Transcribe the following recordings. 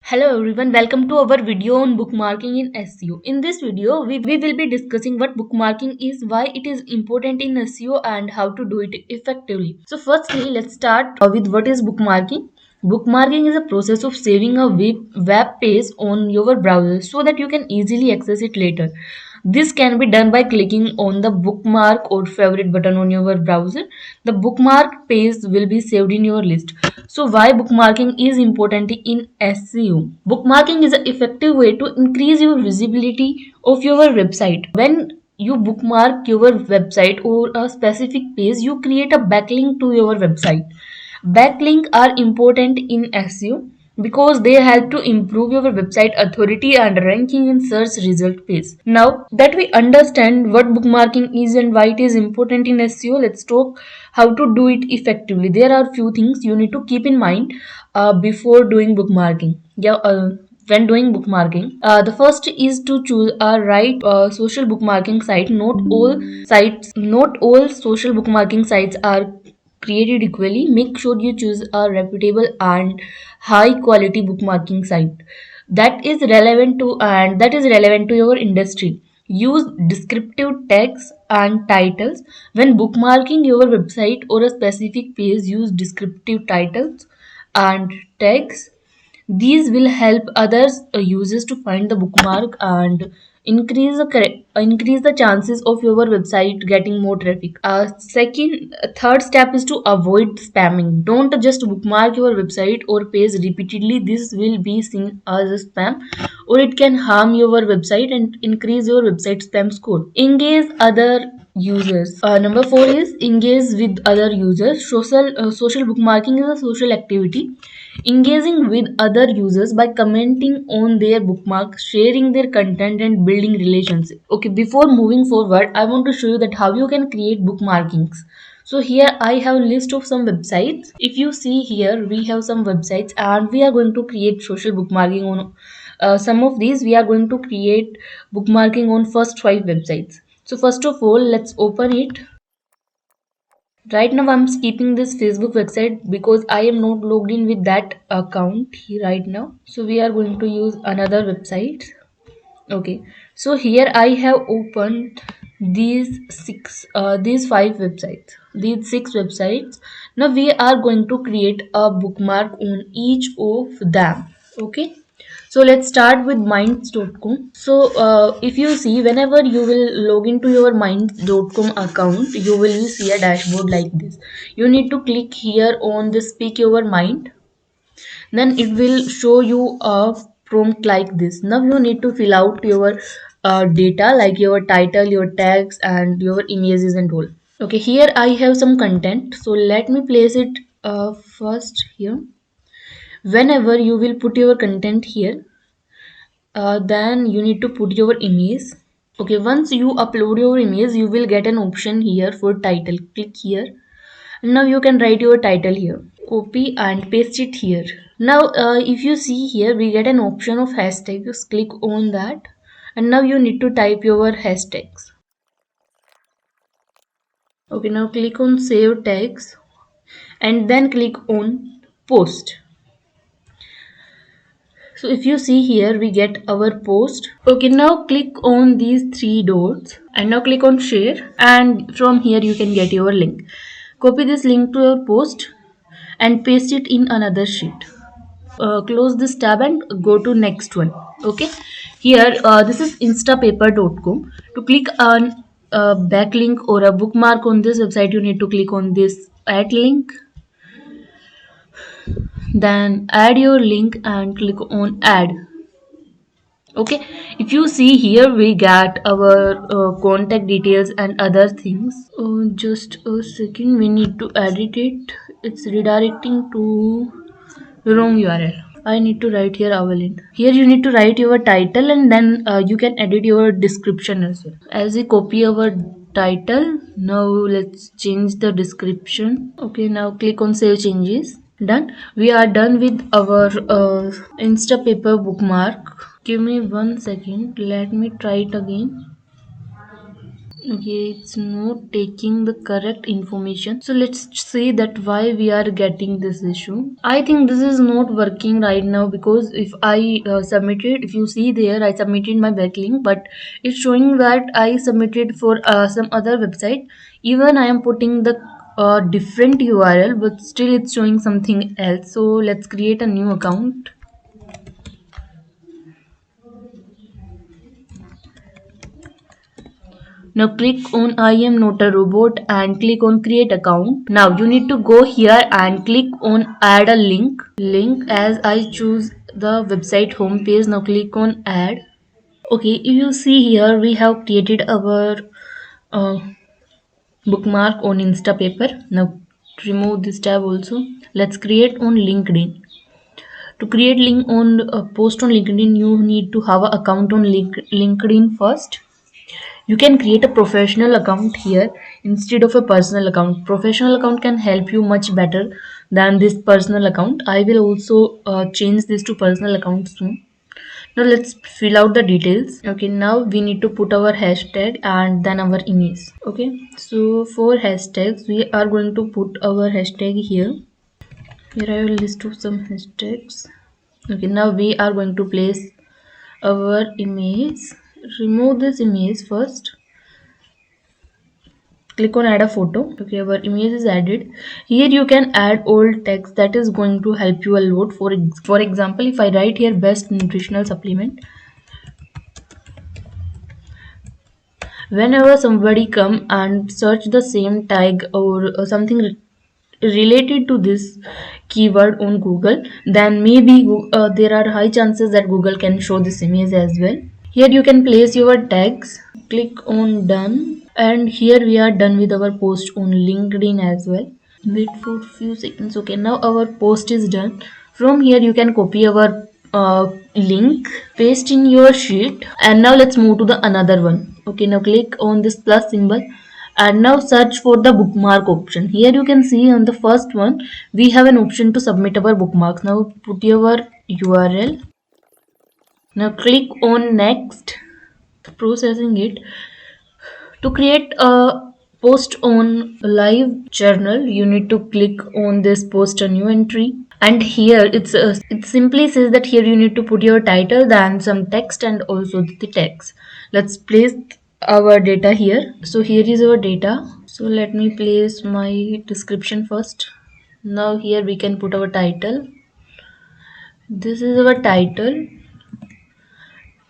Hello everyone, welcome to our video on bookmarking in SEO. In this video, we will be discussing what bookmarking is, why it is important in SEO and how to do it effectively. So firstly, let's start with what is bookmarking. Bookmarking is a process of saving a web page on your browser so that you can easily access it later. This can be done by clicking on the bookmark or favorite button on your browser. The bookmark page will be saved in your list. So why bookmarking is important in SEO? Bookmarking is an effective way to increase your visibility of your website. When you bookmark your website or a specific page, you create a backlink to your website. Backlinks are important in SEO because they help to improve your website authority and ranking in search result page. Now that we understand what bookmarking is and why it is important in SEO, let's talk how to do it effectively. There are few things you need to keep in mind before doing bookmarking. When doing bookmarking, the first is to choose a right social bookmarking site. Not all social bookmarking sites are created equally. Make sure you choose a reputable and high quality bookmarking site that is relevant to your industry. Use descriptive tags and titles when bookmarking your website or a specific page. Use descriptive titles and tags. These will help others users to find the bookmark and increase the chances of your website getting more traffic. Third step is to avoid spamming. Don't just bookmark your website or page repeatedly. This will be seen as a spam, or it can harm your website and increase your website spam score. Engage other users. Number four is engage with other users. Social bookmarking is a social activity. Engaging with other users by commenting on their bookmarks, sharing their content, and building relationships. Okay, before moving forward, I want to show you that how you can create bookmarkings. So here I have a list of some websites. If you see here, we have some websites and we are going to create social bookmarking on some of these. We are going to create bookmarking on first 5 websites. So first of all, let's open it. Right now I'm skipping this Facebook website because I am not logged in with that account here right now. So we are going to use another website. Okay, so here I have opened these 5 websites, these 6 websites. Now we are going to create a bookmark on each of them. Okay, so let's start with minds.com. So if you see, whenever you will log into your minds.com account, you will see a dashboard like this. You need to click here on the speak your mind. Then it will show you a prompt like this. Now you need to fill out your data like your title, your tags, and your images and all. Okay, here I have some content, so let me place it first here. Whenever you will put your content here, then you need to put your image. Okay, once you upload your image, you will get an option here for title. Click here. Now you can write your title here. Copy and paste it here. Now if you see here, we get an option of hashtags. Click on that, and now you need to type your hashtags. Okay, now click on save tags and then click on post. So if you see here, we get our post. Okay, now click on these 3 dots and now click on share, and from here you can get your link. Copy this link to your post and paste it in another sheet. Close this tab and go to next one. Okay, here this is instapaper.com. To click on a backlink or a bookmark on this website, you need to click on this add link, then add your link and click on add. Okay, if you see here, we get our contact details and other things. Just a second, we need to edit it. It's redirecting to wrong URL. I need to write here our link. Here you need to write your title, and then you can edit your description as well. As we copy our title, now let's change the description. Okay, now click on save changes. Done. We are done with our Instapaper bookmark. Give me 1 second. Let me try it again. Okay, it's not taking the correct information. So let's see that why we are getting this issue. I think this is not working right now, because if I submitted, if you see there, I submitted my backlink, but it's showing that I submitted for some other website. Even I am putting the different URL, but still it's showing something else. So let's create a new account. Now click on I am not a robot and click on create account. Now you need to go here and click on add a link. As I choose the website homepage. Now click on add. Okay, if you see here, we have created our uh, bookmark on Instapaper. Now remove this tab also. Let's create on LinkedIn. To create link on post on LinkedIn, you need to have an account on LinkedIn first. You can create a professional account here instead of a personal account. Professional account can help you much better than this personal account. I will also change this to personal account soon. Now let's fill out the details. Okay, now we need to put our hashtag and then our image. Okay, so for hashtags we are going to put our hashtag here. Here I will list of some hashtags. Okay, now we are going to place our image. Remove this image first. Click on add a photo. Okay, our image is added. Here you can add old text that is going to help you a lot. For example, if I write here best nutritional supplement, whenever somebody come and search the same tag or something related to this keyword on Google, then maybe there are high chances that Google can show this image as well. Here you can place your tags. Click on done, and here we are done with our post on LinkedIn as well. Wait for few seconds. Okay, now our post is done. From here you can copy our link, paste in your sheet, and now let's move to the another one. Okay, now click on this plus symbol and now search for the bookmark option. Here you can see on the first one we have an option to submit our bookmarks. Now put your URL. Now click on next. Processing it. To create a post on live journal, you need to click on this post a new entry. And here it simply says that here you need to put your title, then some text, and also the text. Let's place our data here. So here is our data. So let me place my description first. Now here we can put our title. This is our title,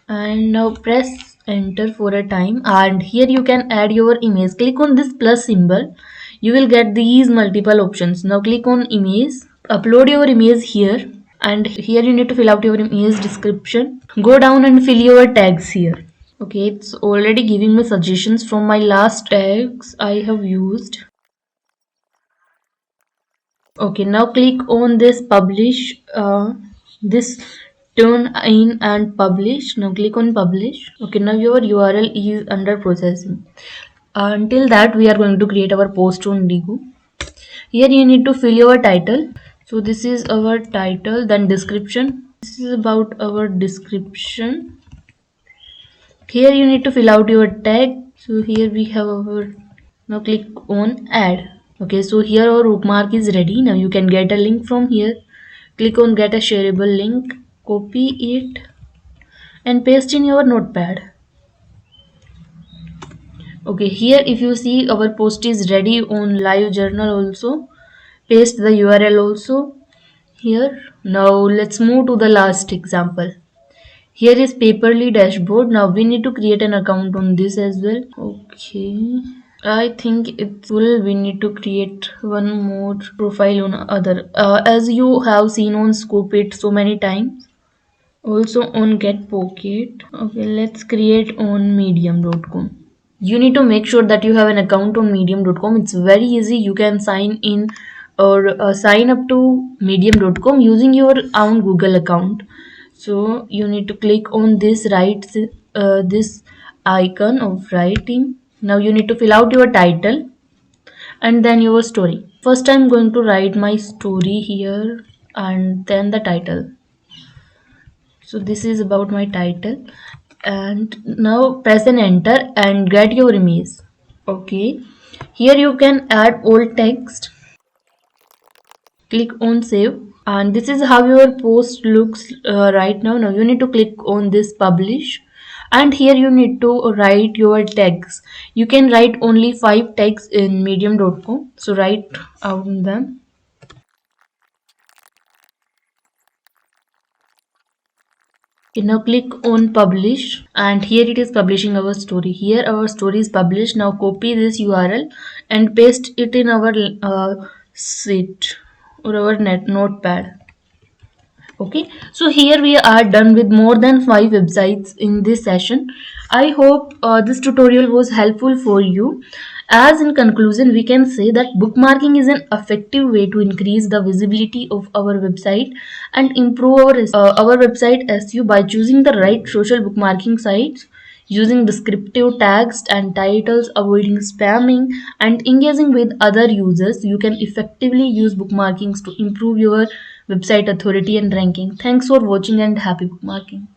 and now press enter for a time, and here you can add your image. Click on this plus symbol. You will get these multiple options. Now click on image, upload your image here, and here you need to fill out your image description. Go down and fill your tags here. Okay, it's already giving me suggestions from my last tags I have used. Okay, now click on this publish, this turn in and publish. Now click on publish. Okay, now your URL is under processing. Until that we are going to create our post on Digu. Here you need to fill your title. So this is our title, then description. This is about our description. Here you need to fill out your tag. So here we have our, now click on add. Okay, so here our bookmark is ready. Now you can get a link from here. Click on get a shareable link, copy it and paste in your notepad. Okay, here if you see our post is ready on live journal also. Paste the URL also here. Now let's move to the last example. Here is Paperly dashboard. Now we need to create an account on this as well. Okay, I think it will, we need to create one more profile on other, as you have seen on Scoop It so many times, also on Get Pocket. Okay, let's create on medium.com. You need to make sure that you have an account on medium.com. It's very easy. You can sign in or sign up to medium.com using your own Google account. So you need to click on this this icon of writing. Now you need to fill out your title and then your story. First I'm going to write my story here and then the title. So this is about my title, and now press and enter and get your image. Okay, here you can add old text. Click on save, and this is how your post looks right now. Now you need to click on this publish, and here you need to write your tags. You can write only 5 tags in medium.com, so write on them. Okay, now click on publish, and here it is publishing our story. Here our story is published. Now copy this URL and paste it in our sheet or our notepad. Okay, so here we are done with more than 5 websites in this session. I hope this tutorial was helpful for you. As in conclusion, we can say that bookmarking is an effective way to increase the visibility of our website and improve our website SEO by choosing the right social bookmarking sites, using descriptive tags and titles, avoiding spamming, and engaging with other users. You can effectively use bookmarkings to improve your website authority and ranking. Thanks for watching and happy bookmarking.